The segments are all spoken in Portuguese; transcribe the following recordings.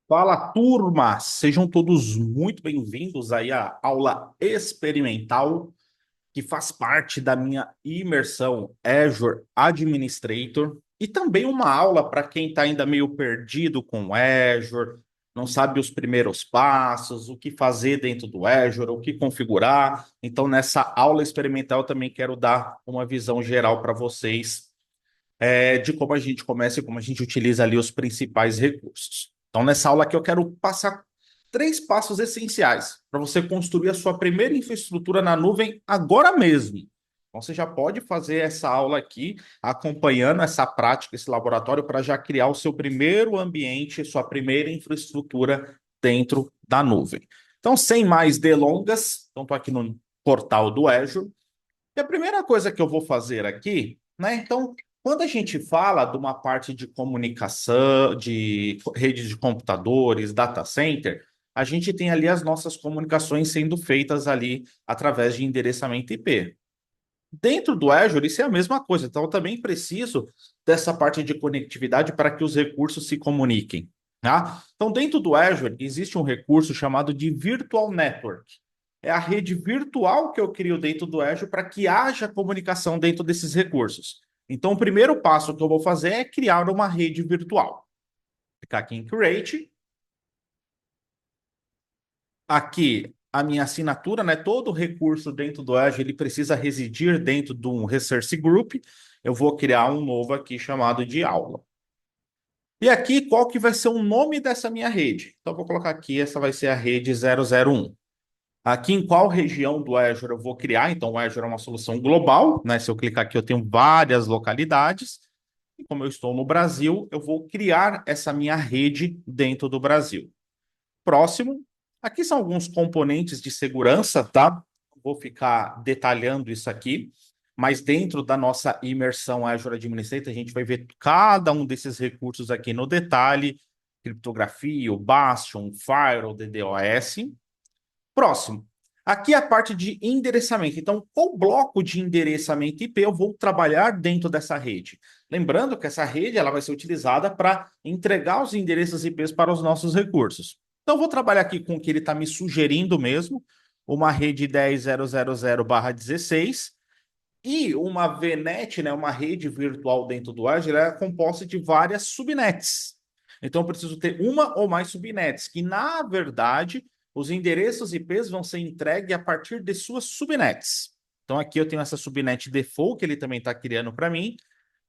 Fala, turma! Sejam todos muito bem-vindos aí à aula experimental que faz parte da minha imersão Azure Administrator e também uma aula para quem está ainda meio perdido com o Azure, não sabe os primeiros passos, o que fazer dentro do Azure, o que configurar. Então, nessa aula experimental, eu também quero dar uma visão geral para vocês de como a gente começa e como a gente utiliza ali os principais recursos. Então, nessa aula aqui, eu quero passar três passos essenciais para você construir a sua primeira infraestrutura na nuvem agora mesmo. Então, você já pode fazer essa aula aqui, acompanhando essa prática, esse laboratório, para já criar o seu primeiro ambiente, sua primeira infraestrutura dentro da nuvem. Então, sem mais delongas, então estou aqui no portal do Azure. E a primeira coisa que eu vou fazer aqui, né? Então, quando a gente fala de uma parte de comunicação, de rede de computadores, data center, a gente tem ali as nossas comunicações sendo feitas ali através de endereçamento IP. Dentro do Azure, isso é a mesma coisa. Então, eu também preciso dessa parte de conectividade para que os recursos se comuniquem. Tá? Então, dentro do Azure, existe um recurso chamado de Virtual Network. É a rede virtual que eu crio dentro do Azure para que haja comunicação dentro desses recursos. Então, o primeiro passo que eu vou fazer é criar uma rede virtual. Clicar aqui em Create. Aqui, a minha assinatura, né? Todo recurso dentro do Azure, ele precisa residir dentro de um Resource Group. Eu vou criar um novo aqui chamado de aula. E aqui, qual que vai ser o nome dessa minha rede? Então, eu vou colocar aqui, essa vai ser a rede 001. Aqui em qual região do Azure eu vou criar? Então, o Azure é uma solução global, né? Se eu clicar aqui, eu tenho várias localidades. E como eu estou no Brasil, eu vou criar essa minha rede dentro do Brasil. Próximo. Aqui são alguns componentes de segurança, tá? Vou ficar detalhando isso aqui, mas dentro da nossa imersão Azure Administrator, a gente vai ver cada um desses recursos aqui no detalhe: criptografia, o Bastion, Firewall, DDoS. Próximo. Aqui é a parte de endereçamento. Então, qual bloco de endereçamento IP eu vou trabalhar dentro dessa rede? Lembrando que essa rede ela vai ser utilizada para entregar os endereços IPs para os nossos recursos. Então, eu vou trabalhar aqui com o que ele está me sugerindo mesmo, uma rede 10.000/16 e uma VNet, né, uma rede virtual dentro do Azure, ela é composta de várias subnets. Então, eu preciso ter uma ou mais subnets, que na verdade os endereços IPs vão ser entregues a partir de suas subnets. Então, aqui eu tenho essa subnet default que ele também está criando para mim,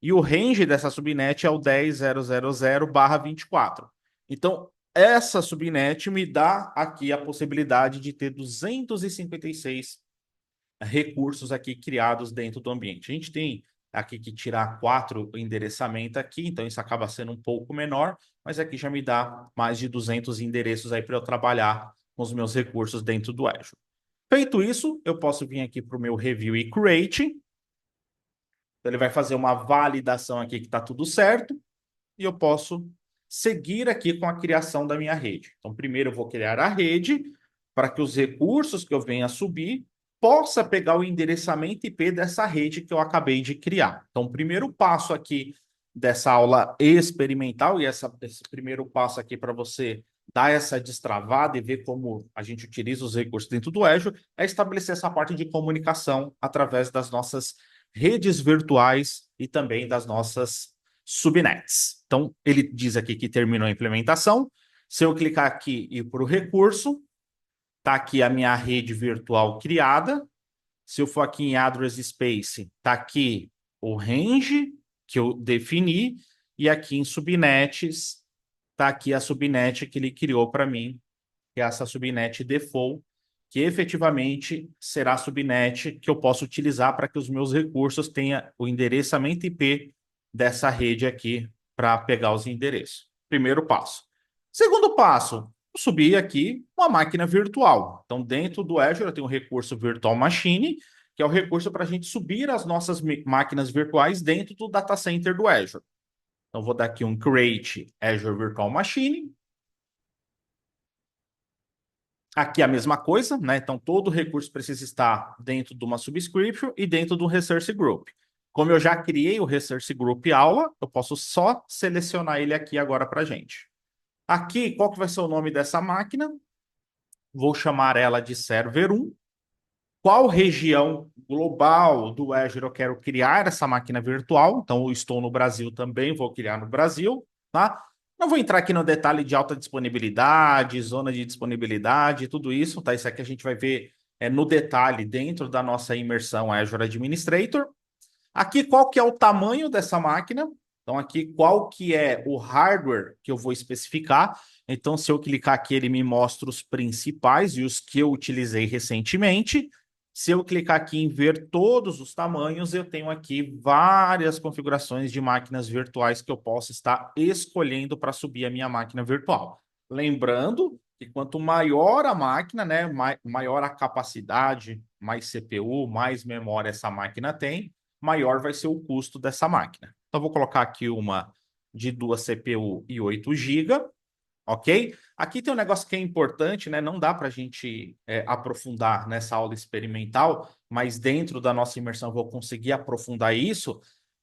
e o range dessa subnet é o 10.000/24. Então, essa subnet me dá aqui a possibilidade de ter 256 recursos aqui criados dentro do ambiente. A gente tem aqui que tirar 4 endereçamentos aqui, então isso acaba sendo um pouco menor, mas aqui já me dá mais de 200 endereços aí para eu trabalhar com os meus recursos dentro do Azure. Feito isso, eu posso vir aqui para o meu Review e Create. Então, ele vai fazer uma validação aqui que está tudo certo e eu posso seguir aqui com a criação da minha rede. Então, primeiro eu vou criar a rede para que os recursos que eu venha subir possa pegar o endereçamento IP dessa rede que eu acabei de criar. Então, o primeiro passo aqui dessa aula experimental, e esse primeiro passo aqui para você dar essa destravada e ver como a gente utiliza os recursos dentro do Azure, é estabelecer essa parte de comunicação através das nossas redes virtuais e também das nossas subnets. Então, ele diz aqui que terminou a implementação. Se eu clicar aqui e ir para o recurso, está aqui a minha rede virtual criada. Se eu for aqui em Address Space, está aqui o range que eu defini. E aqui em subnets, está aqui a subnet que ele criou para mim, que é essa subnet default, que efetivamente será a subnet que eu posso utilizar para que os meus recursos tenham o endereçamento IP dessa rede aqui para pegar os endereços. Primeiro passo. Segundo passo, eu subi aqui uma máquina virtual. Então, dentro do Azure, eu tenho o recurso Virtual Machine, que é o recurso para a gente subir as nossas máquinas virtuais dentro do data center do Azure. Então, vou dar aqui um Create Azure Virtual Machine. Aqui a mesma coisa, né? Então, todo recurso precisa estar dentro de uma subscription e dentro do Resource Group. Como eu já criei o Resource Group aula, eu posso só selecionar ele aqui agora para a gente. Aqui, qual que vai ser o nome dessa máquina? Vou chamar ela de Server 1. Qual região global do Azure eu quero criar essa máquina virtual? Então, eu estou no Brasil também, vou criar no Brasil, tá? Não vou entrar aqui no detalhe de alta disponibilidade, zona de disponibilidade, tudo isso, tá? Isso aqui a gente vai ver no detalhe dentro da nossa imersão Azure Administrator. Aqui, qual que é o tamanho dessa máquina? Então, aqui, qual que é o hardware que eu vou especificar? Então, se eu clicar aqui, ele me mostra os principais e os que eu utilizei recentemente. Se eu clicar aqui em ver todos os tamanhos, eu tenho aqui várias configurações de máquinas virtuais que eu posso estar escolhendo para subir a minha máquina virtual. Lembrando que quanto maior a máquina, né, maior a capacidade, mais CPU, mais memória essa máquina tem, maior vai ser o custo dessa máquina. Então, vou colocar aqui uma de 2 CPU e 8 GB, ok? Aqui tem um negócio que é importante, né? Não dá para a gente aprofundar nessa aula experimental, mas dentro da nossa imersão eu vou conseguir aprofundar isso.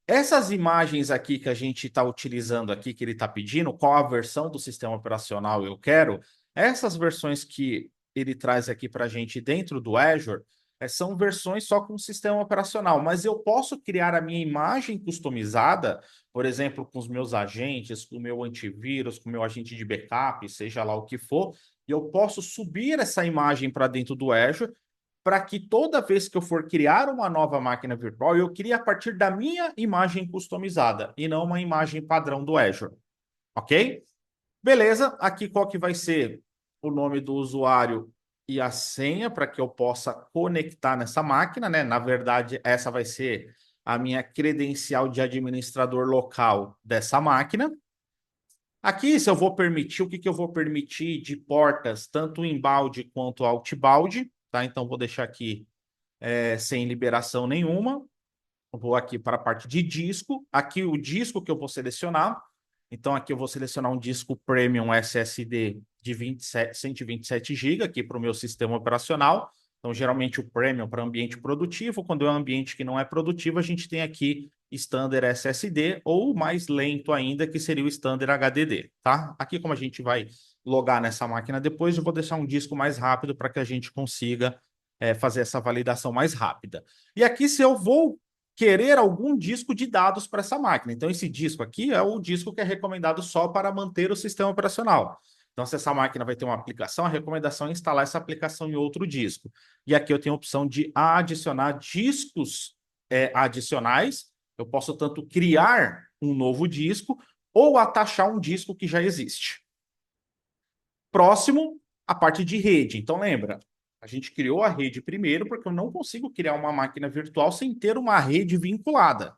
Essas imagens aqui que a gente está utilizando aqui, que ele está pedindo, qual a versão do sistema operacional eu quero, essas versões que ele traz aqui para a gente dentro do Azure, são versões só com sistema operacional, mas eu posso criar a minha imagem customizada, por exemplo, com os meus agentes, com o meu antivírus, com o meu agente de backup, seja lá o que for, e eu posso subir essa imagem para dentro do Azure para que toda vez que eu for criar uma nova máquina virtual, eu crie a partir da minha imagem customizada e não uma imagem padrão do Azure, ok? Beleza, aqui qual que vai ser o nome do usuário e a senha para que eu possa conectar nessa máquina, né? Na verdade, essa vai ser a minha credencial de administrador local dessa máquina. Aqui, se eu vou permitir, o que eu vou permitir de portas, tanto inbound quanto outbound, tá? Então, vou deixar aqui sem liberação nenhuma. Vou aqui para a parte de disco. Aqui o disco que eu vou selecionar. Então, aqui eu vou selecionar um disco Premium SSD de 127 GB aqui para o meu sistema operacional. Então, geralmente o Premium para ambiente produtivo. Quando é um ambiente que não é produtivo, a gente tem aqui Standard SSD ou mais lento ainda, que seria o Standard HDD, tá? Aqui, como a gente vai logar nessa máquina depois, eu vou deixar um disco mais rápido para que a gente consiga fazer essa validação mais rápida. E aqui, se eu vou querer algum disco de dados para essa máquina. Então, esse disco aqui é o disco que é recomendado só para manter o sistema operacional. Então, se essa máquina vai ter uma aplicação, a recomendação é instalar essa aplicação em outro disco. E aqui eu tenho a opção de adicionar discos adicionais. Eu posso tanto criar um novo disco ou atachar um disco que já existe. Próximo, a parte de rede. Então, lembra, a gente criou a rede primeiro porque eu não consigo criar uma máquina virtual sem ter uma rede vinculada.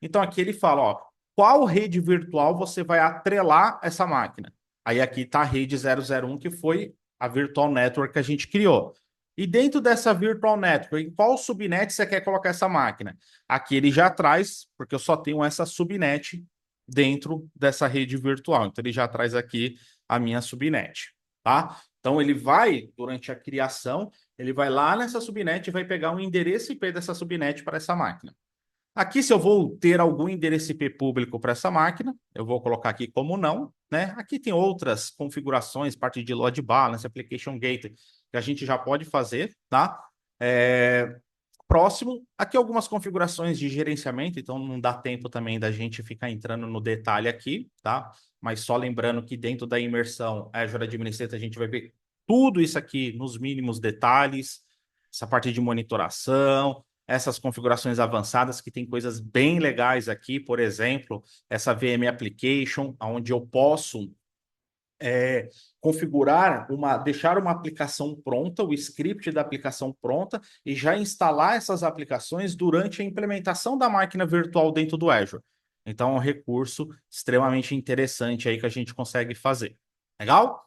Então, aqui ele fala, ó, qual rede virtual você vai atrelar essa máquina? Aí aqui está a rede 001, que foi a Virtual Network que a gente criou. E dentro dessa Virtual Network, em qual subnet você quer colocar essa máquina? Aqui ele já traz, porque eu só tenho essa subnet dentro dessa rede virtual. Então, ele já traz aqui a minha subnet, tá? Então, ele vai, durante a criação, ele vai lá nessa subnet e vai pegar um endereço IP dessa subnet para essa máquina. Aqui, se eu vou ter algum endereço IP público para essa máquina, eu vou colocar aqui como não, né? Aqui tem outras configurações, parte de load balance, application gateway, que a gente já pode fazer, tá? Próximo, aqui algumas configurações de gerenciamento, então não dá tempo também da gente ficar entrando no detalhe aqui, tá? Mas só lembrando que dentro da imersão Azure Administrator a gente vai ver tudo isso aqui nos mínimos detalhes, essa parte de monitoração, essas configurações avançadas que tem coisas bem legais aqui, por exemplo, essa VM Application, onde eu posso configurar deixar uma aplicação pronta, o script da aplicação pronta e já instalar essas aplicações durante a implementação da máquina virtual dentro do Azure. Então, é um recurso extremamente interessante aí que a gente consegue fazer. Legal?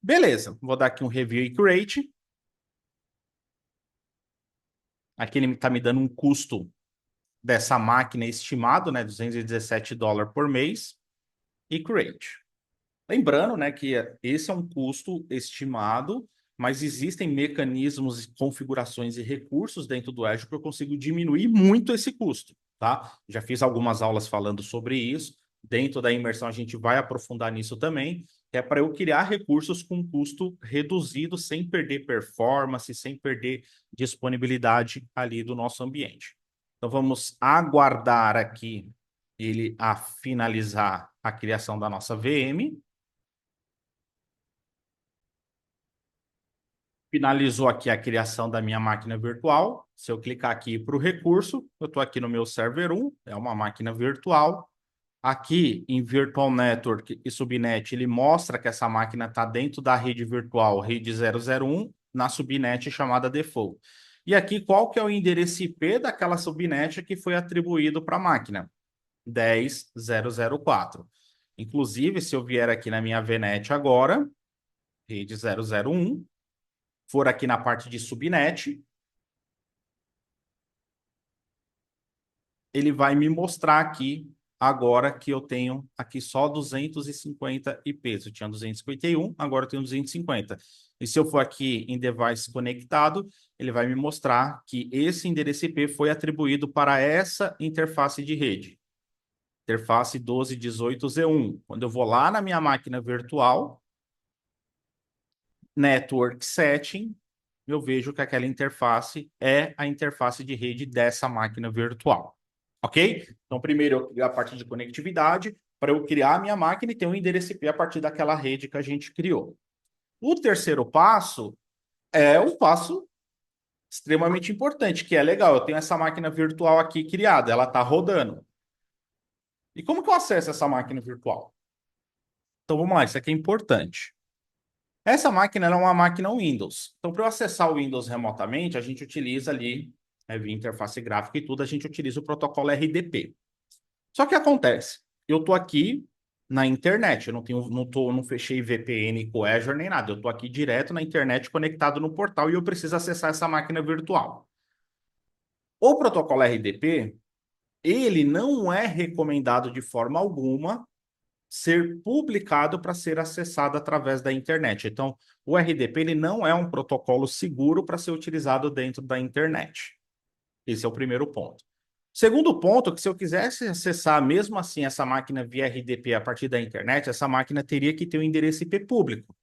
Beleza, vou dar aqui um review e create. Aqui ele está me dando um custo dessa máquina estimado, né, $217 por mês, e create. Lembrando, né, que esse é um custo estimado, mas existem mecanismos, configurações e recursos dentro do Azure que eu consigo diminuir muito esse custo, tá? Já fiz algumas aulas falando sobre isso, Dentro da imersão, a gente vai aprofundar nisso também, que é para eu criar recursos com custo reduzido, sem perder performance, sem perder disponibilidade ali do nosso ambiente. Então, vamos aguardar aqui ele a finalizar a criação da nossa VM. Finalizou aqui a criação da minha máquina virtual. Se eu clicar aqui para o recurso, eu estou aqui no meu server 1, é uma máquina virtual. Aqui em Virtual Network e Subnet, ele mostra que essa máquina está dentro da rede virtual, rede 001, na subnet chamada default. E aqui, qual que é o endereço IP daquela subnet que foi atribuído para a máquina? 10.004. Inclusive, se eu vier aqui na minha VNet agora, rede 001, for aqui na parte de subnet, ele vai me mostrar aqui agora que eu tenho aqui só 250 IPs. Eu tinha 251, agora eu tenho 250. E se eu for aqui em device conectado, ele vai me mostrar que esse endereço IP foi atribuído para essa interface de rede. Interface 1218Z1. Quando eu vou lá na minha máquina virtual, Network Setting, eu vejo que aquela interface é a interface de rede dessa máquina virtual. Ok? Então, primeiro eu crio a parte de conectividade para eu criar a minha máquina e ter um endereço IP a partir daquela rede que a gente criou. O terceiro passo é um passo extremamente importante, que é legal. Eu tenho essa máquina virtual aqui criada, ela está rodando. E como que eu acesso essa máquina virtual? Então, vamos lá, isso aqui é importante. Essa máquina é uma máquina Windows. Então, para eu acessar o Windows remotamente, a gente utiliza ali, via interface gráfica e tudo, a gente utiliza o protocolo RDP. Só que acontece, eu estou aqui na internet, eu não fechei VPN com Azure nem nada, eu estou aqui direto na internet conectado no portal e eu preciso acessar essa máquina virtual. O protocolo RDP, ele não é recomendado de forma alguma ser publicado para ser acessado através da internet. Então, o RDP ele não é um protocolo seguro para ser utilizado dentro da internet. Esse é o primeiro ponto. Segundo ponto, que se eu quisesse acessar mesmo assim essa máquina via RDP a partir da internet, essa máquina teria que ter um endereço IP público.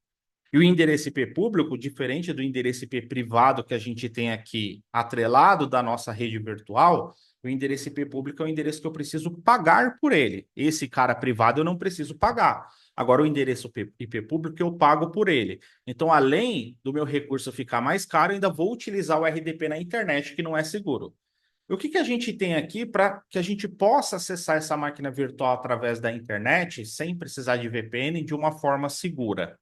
E o endereço IP público, diferente do endereço IP privado que a gente tem aqui atrelado da nossa rede virtual, o endereço IP público é o endereço que eu preciso pagar por ele. Esse cara privado eu não preciso pagar. Agora, o endereço IP público eu pago por ele. Então, além do meu recurso ficar mais caro, eu ainda vou utilizar o RDP na internet, que não é seguro. O que que a gente tem aqui para que a gente possa acessar essa máquina virtual através da internet, sem precisar de VPN, de uma forma segura?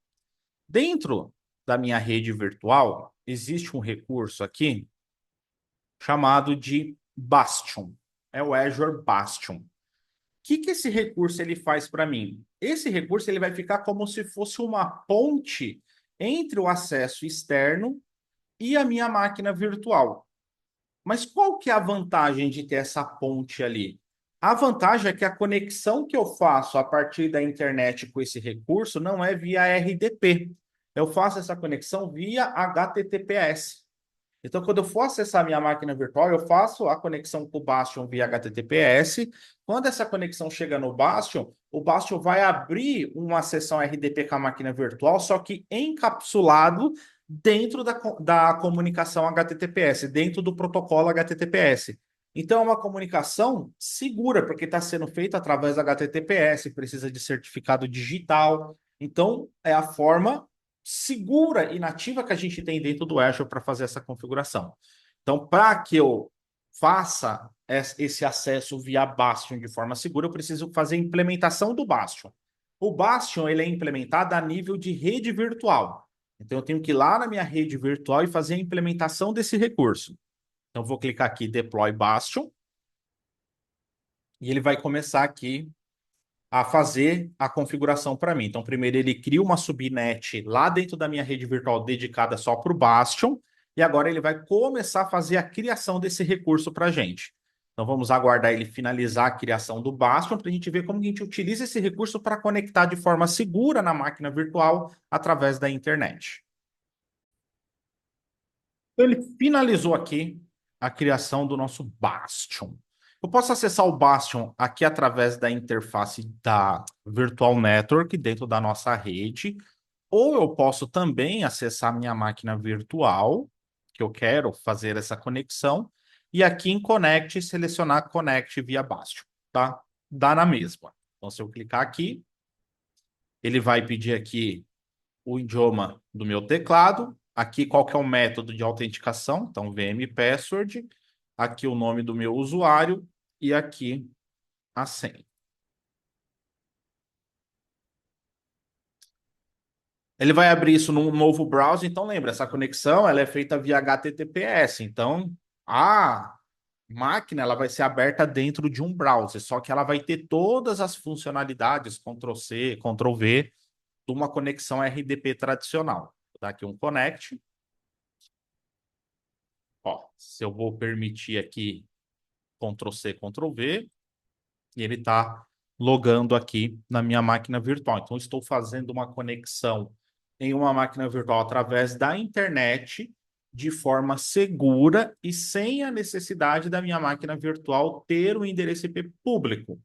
Dentro da minha rede virtual, existe um recurso aqui chamado de Bastion. É o Azure Bastion. O que que esse recurso ele faz para mim? Esse recurso ele vai ficar como se fosse uma ponte entre o acesso externo e a minha máquina virtual. Mas qual que é a vantagem de ter essa ponte ali? A vantagem é que a conexão que eu faço a partir da internet com esse recurso não é via RDP. Eu faço essa conexão via HTTPS. Então, quando eu for acessar a minha máquina virtual, eu faço a conexão com o Bastion via HTTPS. Quando essa conexão chega no Bastion, o Bastion vai abrir uma sessão RDP com a máquina virtual, só que encapsulado dentro da comunicação HTTPS, dentro do protocolo HTTPS. Então, é uma comunicação segura, porque está sendo feita através do HTTPS, precisa de certificado digital. Então, é a forma segura e nativa que a gente tem dentro do Azure para fazer essa configuração. Então, para que eu faça esse acesso via Bastion de forma segura, eu preciso fazer a implementação do Bastion. O Bastion ele é implementado a nível de rede virtual. Então, eu tenho que ir lá na minha rede virtual e fazer a implementação desse recurso. Então, vou clicar aqui Deploy Bastion. E ele vai começar aqui a fazer a configuração para mim. Então, primeiro ele cria uma subnet lá dentro da minha rede virtual dedicada só para o Bastion, e agora ele vai começar a fazer a criação desse recurso para a gente. Então, vamos aguardar ele finalizar a criação do Bastion para a gente ver como a gente utiliza esse recurso para conectar de forma segura na máquina virtual através da internet. Então, ele finalizou aqui a criação do nosso Bastion. Eu posso acessar o Bastion aqui através da interface da Virtual Network dentro da nossa rede, ou eu posso também acessar minha máquina virtual, que eu quero fazer essa conexão, e aqui em Connect selecionar Connect via Bastion, tá? Dá na mesma. Então, se eu clicar aqui, ele vai pedir aqui o idioma do meu teclado, aqui qual que é o método de autenticação, então VM Password, aqui o nome do meu usuário e aqui a senha. Ele vai abrir isso num novo browser, então lembra, essa conexão ela é feita via HTTPS, então a máquina ela vai ser aberta dentro de um browser, só que ela vai ter todas as funcionalidades, Ctrl+C, Ctrl+V, de uma conexão RDP tradicional. Vou dar aqui um connect. Ó, se eu vou permitir aqui Ctrl+C, Ctrl+V, e ele está logando aqui na minha máquina virtual. Então, estou fazendo uma conexão em uma máquina virtual através da internet de forma segura e sem a necessidade da minha máquina virtual ter um endereço IP público.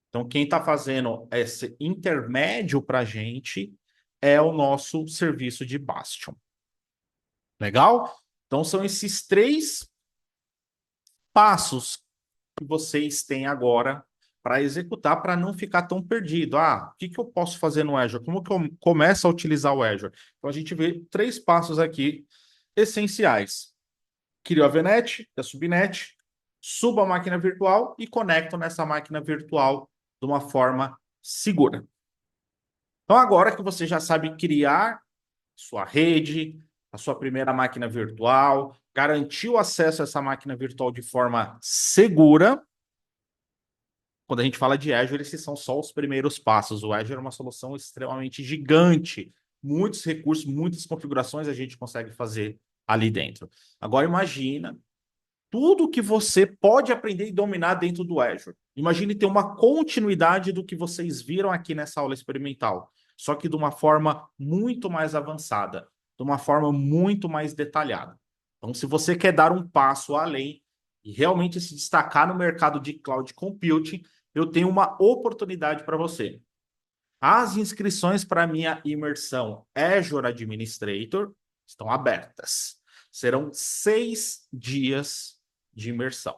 Então, quem está fazendo esse intermédio para a gente é o nosso serviço de Bastion. Legal? Então, são esses três passos que vocês têm agora para executar, para não ficar tão perdido. Ah, o que que eu posso fazer no Azure? Como que eu começo a utilizar o Azure? Então, a gente vê três passos aqui essenciais. Crio a VNet, a subnet, subo a máquina virtual e conecto nessa máquina virtual de uma forma segura. Então, agora que você já sabe criar sua rede, a sua primeira máquina virtual, garantir o acesso a essa máquina virtual de forma segura. Quando a gente fala de Azure, esses são só os primeiros passos. O Azure é uma solução extremamente gigante. Muitos recursos, muitas configurações a gente consegue fazer ali dentro. Agora imagina tudo que você pode aprender e dominar dentro do Azure. Imagine ter uma continuidade do que vocês viram aqui nessa aula experimental, só que de uma forma muito mais avançada, de uma forma muito mais detalhada. Então, se você quer dar um passo além e realmente se destacar no mercado de cloud computing, eu tenho uma oportunidade para você. As inscrições para a minha imersão Azure Administrator estão abertas. Serão 6 dias de imersão.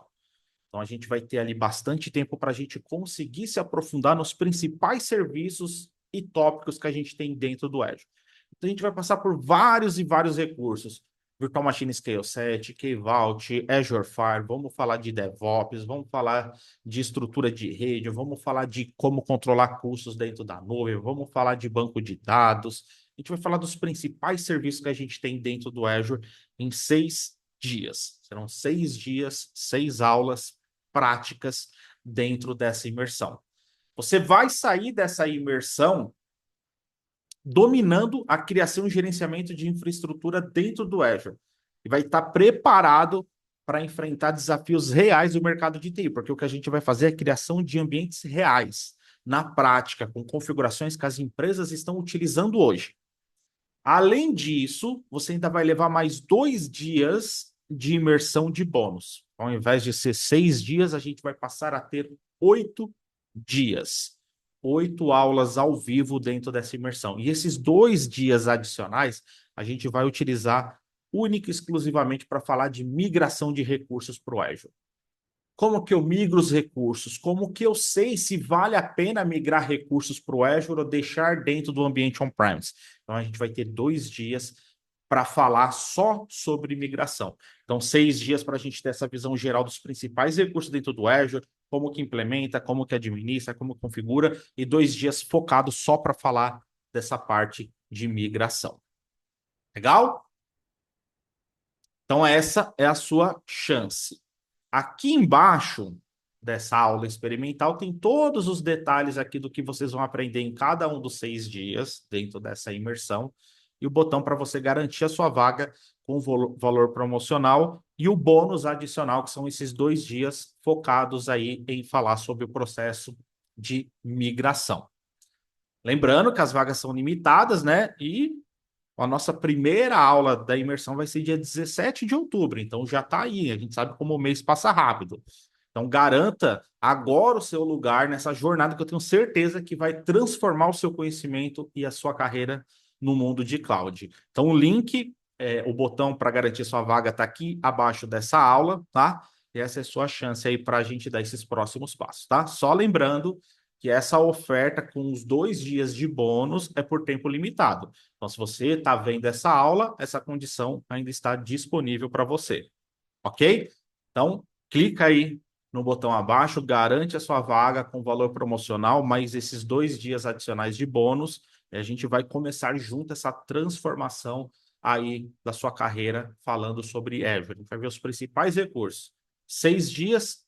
Então, a gente vai ter ali bastante tempo para a gente conseguir se aprofundar nos principais serviços e tópicos que a gente tem dentro do Azure. Então, a gente vai passar por vários e vários recursos. Virtual Machine Scale 7, Key-Vault, Azure Fire, vamos falar de DevOps, vamos falar de estrutura de rede, vamos falar de como controlar custos dentro da nuvem, vamos falar de banco de dados. A gente vai falar dos principais serviços que a gente tem dentro do Azure em 6 dias. Serão 6 dias, 6 aulas práticas dentro dessa imersão. Você vai sair dessa imersão dominando a criação e gerenciamento de infraestrutura dentro do Azure. E vai estar preparado para enfrentar desafios reais do mercado de TI, porque o que a gente vai fazer é a criação de ambientes reais, na prática, com configurações que as empresas estão utilizando hoje. Além disso, você ainda vai levar mais 2 dias de imersão de bônus. Ao invés de ser 6 dias, a gente vai passar a ter 8 dias. 8 aulas ao vivo dentro dessa imersão. E esses 2 dias adicionais, a gente vai utilizar única e exclusivamente para falar de migração de recursos para o Azure. Como que eu migro os recursos? Como que eu sei se vale a pena migrar recursos para o Azure ou deixar dentro do ambiente on-premise? Então, a gente vai ter 2 dias para falar só sobre migração. Então, 6 dias para a gente ter essa visão geral dos principais recursos dentro do Azure, como que implementa, como que administra, como configura, e 2 dias focados só para falar dessa parte de migração. Legal? Então, essa é a sua chance. Aqui embaixo dessa aula experimental tem todos os detalhes aqui do que vocês vão aprender em cada um dos 6 dias dentro dessa imersão e o botão para você garantir a sua vaga com valor promocional e o bônus adicional, que são esses 2 dias focados aí em falar sobre o processo de migração. Lembrando que as vagas são limitadas, né? E a nossa primeira aula da imersão vai ser dia 17 de outubro, então já está aí. A gente sabe como o mês passa rápido. Então, garanta agora o seu lugar nessa jornada que eu tenho certeza que vai transformar o seu conhecimento e a sua carreira no mundo de cloud. Então, o link, o botão para garantir sua vaga está aqui abaixo dessa aula, tá? E essa é a sua chance aí para a gente dar esses próximos passos, tá? Só lembrando que essa oferta com os 2 dias de bônus é por tempo limitado. Então, se você está vendo essa aula, essa condição ainda está disponível para você, ok? Então, clica aí no botão abaixo, garante a sua vaga com valor promocional, mais esses 2 dias adicionais de bônus, e a gente vai começar junto essa transformação aí da sua carreira, falando sobre Azure. A gente vai ver os principais recursos. 6 dias,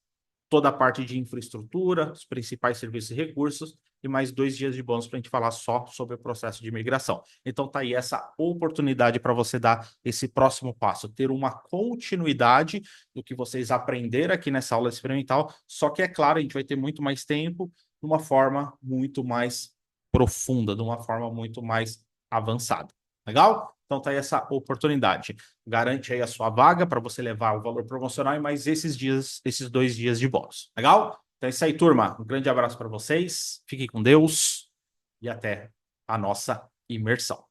toda a parte de infraestrutura, os principais serviços e recursos, e mais 2 dias de bônus para a gente falar só sobre o processo de migração. Então tá aí essa oportunidade para você dar esse próximo passo, ter uma continuidade do que vocês aprenderam aqui nessa aula experimental, só que é claro, a gente vai ter muito mais tempo, de uma forma muito mais profunda, de uma forma muito mais avançada. Legal? Então tá aí essa oportunidade. Garante aí a sua vaga para você levar o valor promocional e mais esses dias, esses 2 dias de bônus. Legal? Então é isso aí, turma. Um grande abraço para vocês. Fiquem com Deus e até a nossa imersão.